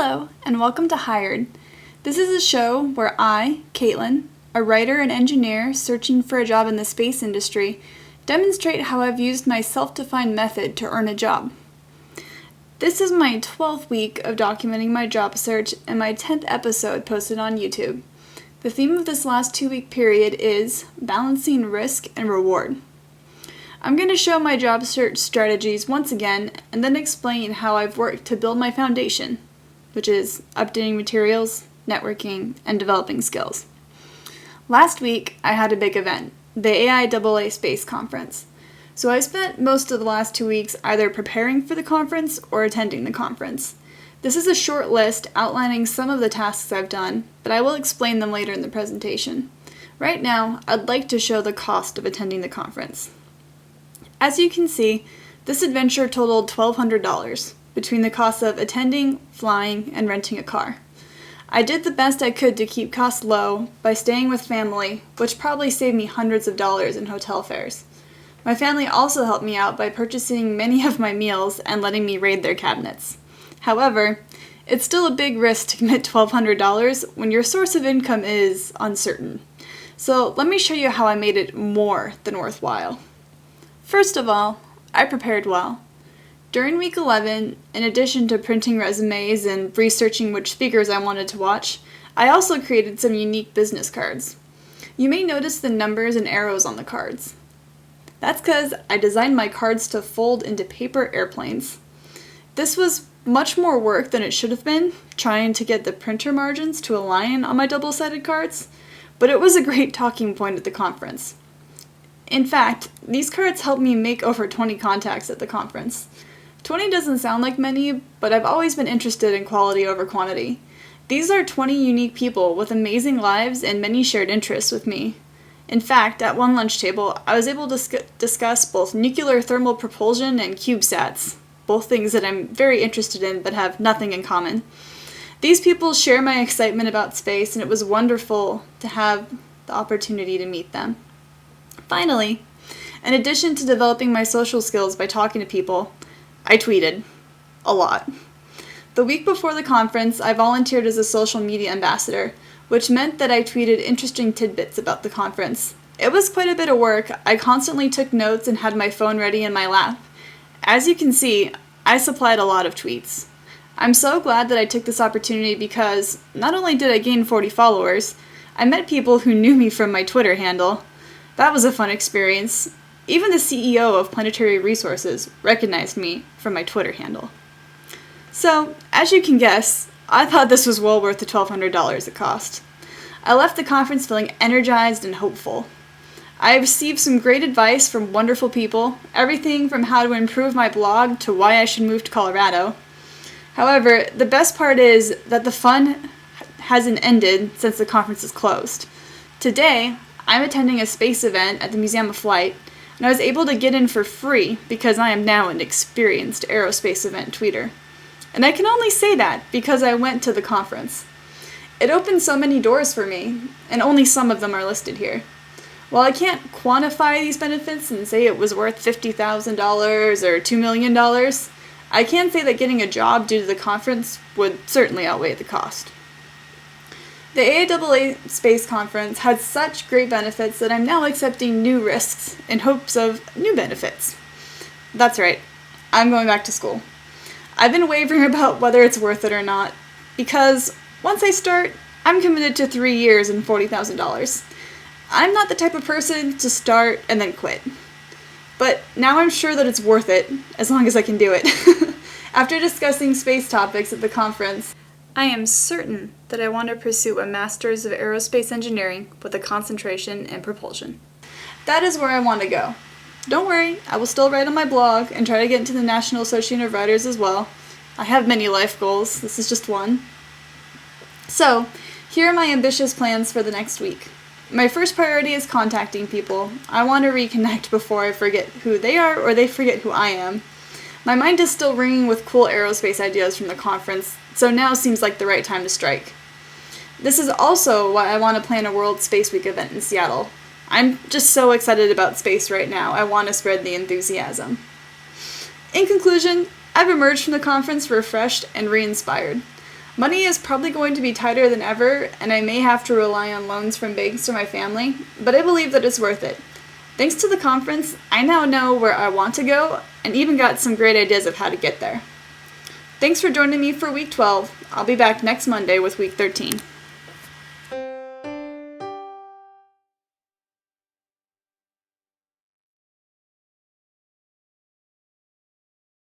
Hello, and welcome to Hired. This is a show where I, Caitlin, a writer and engineer searching for a job in the space industry, demonstrate how I've used my self-defined method to earn a job. This is my 12th week of documenting my job search and my 10th episode posted on YouTube. The theme of this last 2-week period is balancing risk and reward. I'm going to show my job search strategies once again and then explain how I've worked to build my foundation, which is updating materials, networking, and developing skills. Last week, I had a big event, the AIAA Space conference. So I spent most of the last 2 weeks either preparing for the conference or attending the conference. This is a short list outlining some of the tasks I've done, but I will explain them later in the presentation. Right now, I'd like to show the cost of attending the conference. As you can see, this adventure totaled $1,200 between the costs of attending, flying, and renting a car. I did the best I could to keep costs low by staying with family, which probably saved me hundreds of dollars in hotel fares. My family also helped me out by purchasing many of my meals and letting me raid their cabinets. However, it's still a big risk to commit $1,200 when your source of income is uncertain. So let me show you how I made it more than worthwhile. First of all, I prepared well. During week 11, in addition to printing resumes and researching which speakers I wanted to watch, I also created some unique business cards. You may notice the numbers and arrows on the cards. That's because I designed my cards to fold into paper airplanes. This was much more work than it should have been, trying to get the printer margins to align on my double-sided cards, but it was a great talking point at the conference. In fact, these cards helped me make over 20 contacts at the conference. 20 doesn't sound like many, but I've always been interested in quality over quantity. These are 20 unique people with amazing lives and many shared interests with me. In fact, at one lunch table, I was able to discuss both nuclear thermal propulsion and CubeSats, both things that I'm very interested in but have nothing in common. These people share my excitement about space, and it was wonderful to have the opportunity to meet them. Finally, in addition to developing my social skills by talking to people, I tweeted. A lot. The week before the conference, I volunteered as a social media ambassador, which meant that I tweeted interesting tidbits about the conference. It was quite a bit of work. I constantly took notes and had my phone ready in my lap. As you can see, I supplied a lot of tweets. I'm so glad that I took this opportunity because not only did I gain 40 followers, I met people who knew me from my Twitter handle. That was a fun experience. Even the CEO of Planetary Resources recognized me from my Twitter handle. So, as you can guess, I thought this was well worth the $1,200 it cost. I left the conference feeling energized and hopeful. I received some great advice from wonderful people, everything from how to improve my blog to why I should move to Colorado. However, the best part is that the fun hasn't ended since the conference is closed. Today, I'm attending a space event at the Museum of Flight, and I was able to get in for free because I am now an experienced aerospace event tweeter. And I can only say that because I went to the conference. It opened so many doors for me, and only some of them are listed here. While I can't quantify these benefits and say it was worth $50,000 or $2 million, I can say that getting a job due to the conference would certainly outweigh the cost. The AIAA Space Conference had such great benefits that I'm now accepting new risks in hopes of new benefits. That's right, I'm going back to school. I've been wavering about whether it's worth it or not, because once I start, I'm committed to 3 years and $40,000. I'm not the type of person to start and then quit. But now I'm sure that it's worth it, as long as I can do it. After discussing space topics at the conference, I am certain that I want to pursue a Master's of Aerospace Engineering with a concentration in propulsion. That is where I want to go. Don't worry, I will still write on my blog and try to get into the National Association of Writers as well. I have many life goals, this is just one. So, here are my ambitious plans for the next week. My first priority is contacting people. I want to reconnect before I forget who they are or they forget who I am. My mind is still ringing with cool aerospace ideas from the conference, so now seems like the right time to strike. This is also why I want to plan a World Space Week event in Seattle. I'm just so excited about space right now, I want to spread the enthusiasm. In conclusion, I've emerged from the conference refreshed and re-inspired. Money is probably going to be tighter than ever, and I may have to rely on loans from banks or my family, but I believe that it's worth it. Thanks to the conference, I now know where I want to go, and even got some great ideas of how to get there. Thanks for joining me for week 12. I'll be back next Monday with week 13.